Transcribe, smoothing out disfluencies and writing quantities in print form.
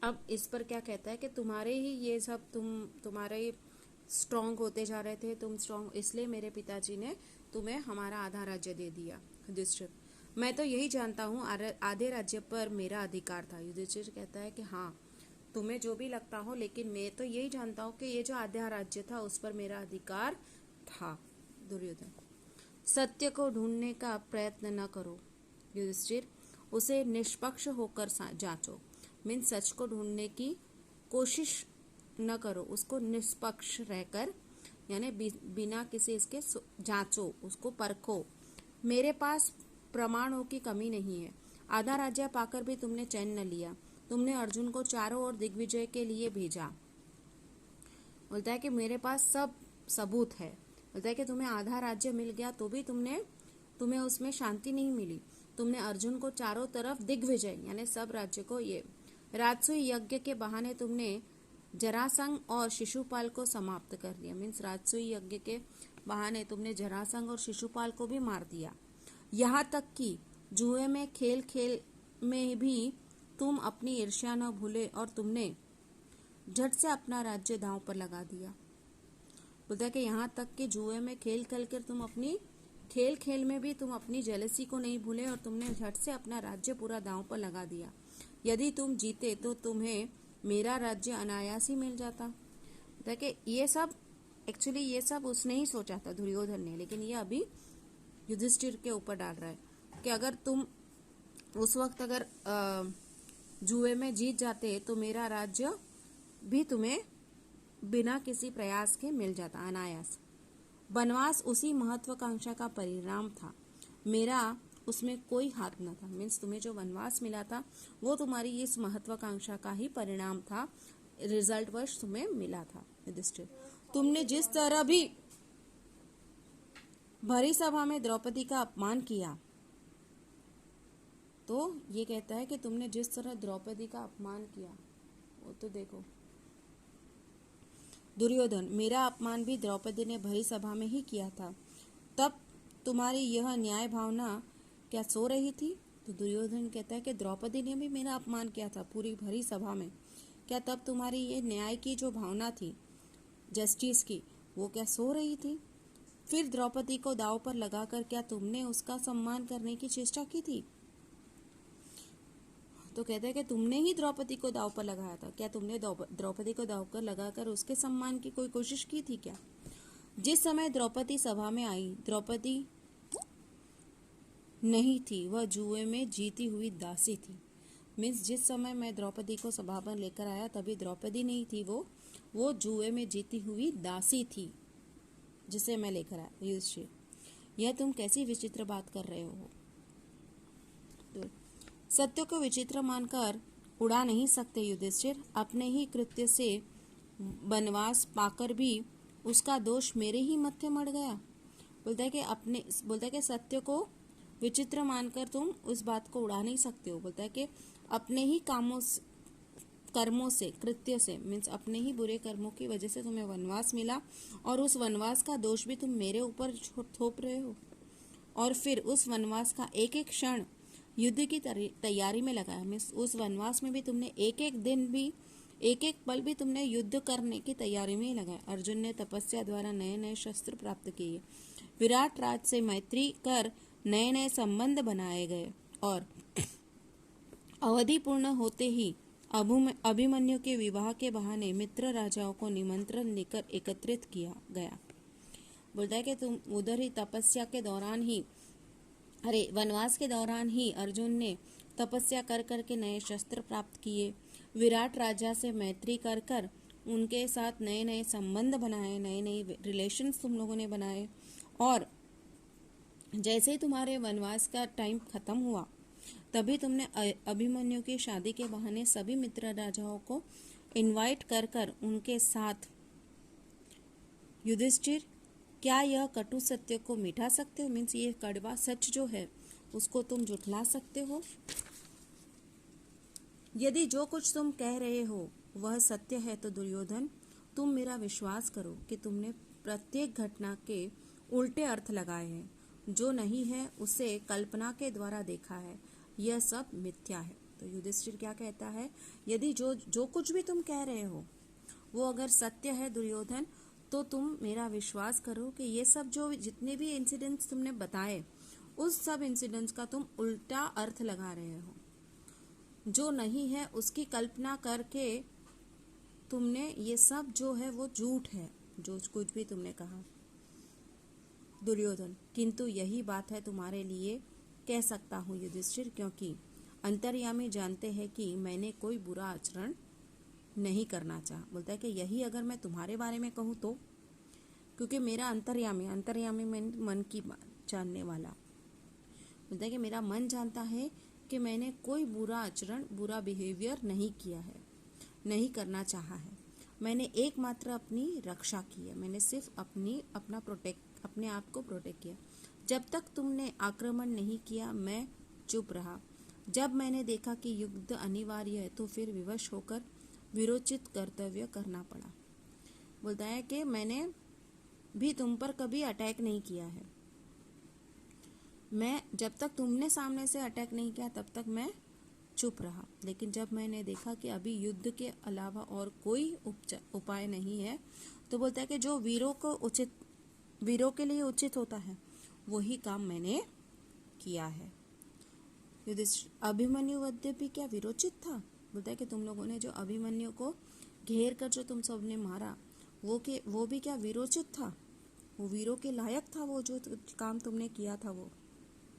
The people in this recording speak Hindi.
अब इस पर क्या कहता है कि तुम्हारे ही ये सब तुम्हारे स्ट्रांग होते जा रहे थे, तुम स्ट्रांग, इसलिए मेरे पिताजी ने तुम्हें हमारा आधा राज्य दे दिया। युधिष्ठिर, मैं तो यही जानता हूँ आधे राज्य पर मेरा अधिकार था। युधिष्ठिर कहता है कि हाँ, तुम्हें जो भी लगता हो, लेकिन मैं तो यही जानता हूँ कि ये जो आधा राज्य था उस पर मेरा अधिकार था। दुर्योधन, सत्य को ढूंढने का प्रयत्न न करो युधिष्ठिर, उसे निष्पक्ष होकर जांचो। मीन सच को ढूंढने की कोशिश न करो, उसको निष्पक्ष रहकर, यानी बिना किसी इसके जांचो, उसको परखो। मेरे पास प्रमाणों की कमी नहीं है। आधा राज्य पाकर भी तुमने चैन न लिया। तुमने अर्जुन को चारों ओर दिग्विजय के लिए भेजा। बोलता है कि मेरे पास सब सबूत है। बोलता है कि तुम्हें आधा राज्य मिल गया तो भी तुम्हें उसमें शांति नहीं मिली। तुमने अर्जुन को चारों तरफ दिग्विजय, यानी सब राज्य को, ये राजसूय यज्ञ के बहाने तुमने जरासंध और शिशुपाल को समाप्त कर दिया। मीन्स राजसूय यज्ञ के बहाने तुमने जरासंध और शिशुपाल को भी मार दिया। यहाँ तक कि जुए में खेल खेल में भी तुम अपनी ईर्ष्या न भूले और तुमने झट से अपना राज्य दांव पर लगा दिया। बोलता है कि यहाँ तक कि जुए में खेल खेल कर खेल खेल में भी तुम अपनी जेलसी को नहीं भूले और तुमने झट से अपना राज्य पूरा दांव पर लगा दिया। यदि तुम जीते तो तुम्हें मेरा राज्य अनायास ही मिल जाता। बोलता है कि ये सब उसने ही सोचा था, दुर्योधन ने, लेकिन ये अभी युधिष्ठिर के ऊपर डाल रहा है कि अगर तुम उस वक्त अगर जुए में जीत जाते तो मेरा राज्य भी तुम्हें बिना किसी प्रयास के मिल जाता, अनायास। वनवास उसी महत्वाकांक्षा का परिणाम था, मेरा उसमें कोई हाथ न था। मीन्स तुम्हें जो वनवास मिला था वो तुम्हारी इस महत्वाकांक्षा का ही परिणाम था, रिजल्ट वश तुम्हें मिला था। युधिष्ठिर, तुमने जिस तरह भी भरी सभा में द्रौपदी का अपमान किया, तो ये कहता है कि तुमने जिस तरह द्रौपदी का अपमान किया वो तो देखो। दुर्योधन, मेरा अपमान भी द्रौपदी ने भरी सभा में ही किया था, तब तुम्हारी यह न्याय भावना क्या सो रही थी? तो दुर्योधन कहता है कि द्रौपदी ने भी मेरा अपमान किया था पूरी भरी सभा में, क्या तब तुम्हारी ये न्याय की जो भावना थी, जस्टिस की, वो क्या सो रही थी? फिर द्रौपदी को दांव पर लगाकर क्या तुमने उसका सम्मान करने की चेष्टा की थी? तो कहते हैं कि तुमने ही द्रौपदी को दांव पर लगाया था, क्या तुमने द्रौपदी को दांव पर लगाकर उसके सम्मान की कोई कोशिश की थी क्या? जिस समय द्रौपदी सभा में आई, द्रौपदी नहीं थी, वह जुए में जीती हुई दासी थी। मीन्स जिस समय मैं द्रौपदी को सभा पर लेकर आया तभी द्रौपदी नहीं थी, वो जुए में जीती हुई दासी थी जिसे मैं लेकर आया। युधिष्ठिर, यह तुम कैसी विचित्र बात कर रहे हो? तो सत्य को विचित्र मानकर उड़ा नहीं सकते युधिष्ठिर। अपने ही कृत्य से वनवास पाकर भी उसका दोष मेरे ही मत्थे मर गया। बोलता है कि सत्य को विचित्र मानकर तुम उस बात को उड़ा नहीं सकते हो। बोलता है कि अपने ही कर्मों से, कृत्य से, मीन्स अपने ही बुरे कर्मों की वजह से तुम्हें वनवास मिला और उस वनवास का दोष भी तुम मेरे ऊपर थोप रहे हो। और फिर उस वनवास का एक एक क्षण युद्ध की तैयारी में लगाया। मीन्स उस वनवास में भी तुमने एक एक दिन भी, एक एक पल भी तुमने युद्ध करने की तैयारी में ही लगाया। अर्जुन ने तपस्या द्वारा नए नए शस्त्र प्राप्त किए, विराट राज से मैत्री कर नए नए संबंध बनाए गए और अवधि पूर्ण होते ही अभिमन्यु के विवाह के बहाने मित्र राजाओं को निमंत्रण लेकर एकत्रित किया गया। बोलता है कि तुम उधर ही तपस्या के दौरान ही, वनवास के दौरान ही अर्जुन ने तपस्या कर करके नए शस्त्र प्राप्त किए, विराट राजा से मैत्री कर कर उनके साथ नए नए संबंध बनाए, नए नए रिलेशंस तुम लोगों ने बनाए। और जैसे ही तुम्हारे वनवास का टाइम खत्म हुआ तभी तुमने अभिमन्यु की शादी के बहाने सभी मित्र राजाओं को इनवाइट कर कर उनके साथ। युधिष्ठिर, क्या यह कटु सत्य को मिटा सकते हो? मीन्स ये कड़वा सच जो है उसको तुम झुठला सकते हो? यदि जो कुछ तुम कह रहे हो वह सत्य है तो दुर्योधन, तुम मेरा विश्वास करो कि तुमने प्रत्येक घटना के उल्टे अर्थ लगाए हैं। जो नहीं है उसे कल्पना के द्वारा देखा है, यह सब मिथ्या है। तो तो युधिष्ठिर क्या कहता है, यदि जो जो कुछ भी तुम कह रहे हो वो अगर सत्य है दुर्योधन, तो तुम मेरा विश्वास करो कि ये सब जो जितने भी इंसिडेंट्स तुमने बताए, उस सब इंसिडेंट्स का तुम उल्टा अर्थ लगा रहे हो। जो नहीं है उसकी कल्पना करके तुमने ये सब जो है वो झूठ है, जो कुछ भी तुमने कहा दुर्योधन। किंतु यही बात है तुम्हारे लिए कह सकता हूँ युधिष्ठिर, क्योंकि अंतर्यामी जानते हैं कि मैंने कोई बुरा आचरण नहीं करना चाहा। बोलता है कि यही अगर मैं तुम्हारे बारे में कहूँ तो, क्योंकि मेरा अंतर्यामी मन की जानने वाला, बोलता है कि मेरा मन जानता है कि मैंने कोई बुरा आचरण, बुरा बिहेवियर नहीं किया है, नहीं करना चाहा है। मैंने एकमात्र अपनी रक्षा की है, मैंने सिर्फ अपने आप को प्रोटेक्ट किया। जब तक तुमने आक्रमण नहीं किया मैं चुप रहा। जब मैंने देखा कि युद्ध अनिवार्य है तो फिर विवश होकर विरोचित कर्तव्य करना पड़ा। बोलता है कि मैंने भी तुम पर कभी अटैक नहीं किया है। मैं जब तक तुमने सामने से अटैक नहीं किया तब तक मैं चुप रहा, लेकिन जब मैंने देखा कि अभी युद्ध के अलावा और कोई उपाय नहीं है, तो बोलता है कि जो वीरों के लिए उचित होता है वही काम मैंने किया है। युधिष्ठिर, अभिमन्यु वध भी क्या विरोचित था? बोलता है कि तुम लोगों ने जो अभिमन्यु को घेर कर जो तुम सबने मारा, वो भी क्या विरोचित था? वो वीरों के लायक था? वो जो काम तुमने किया था वो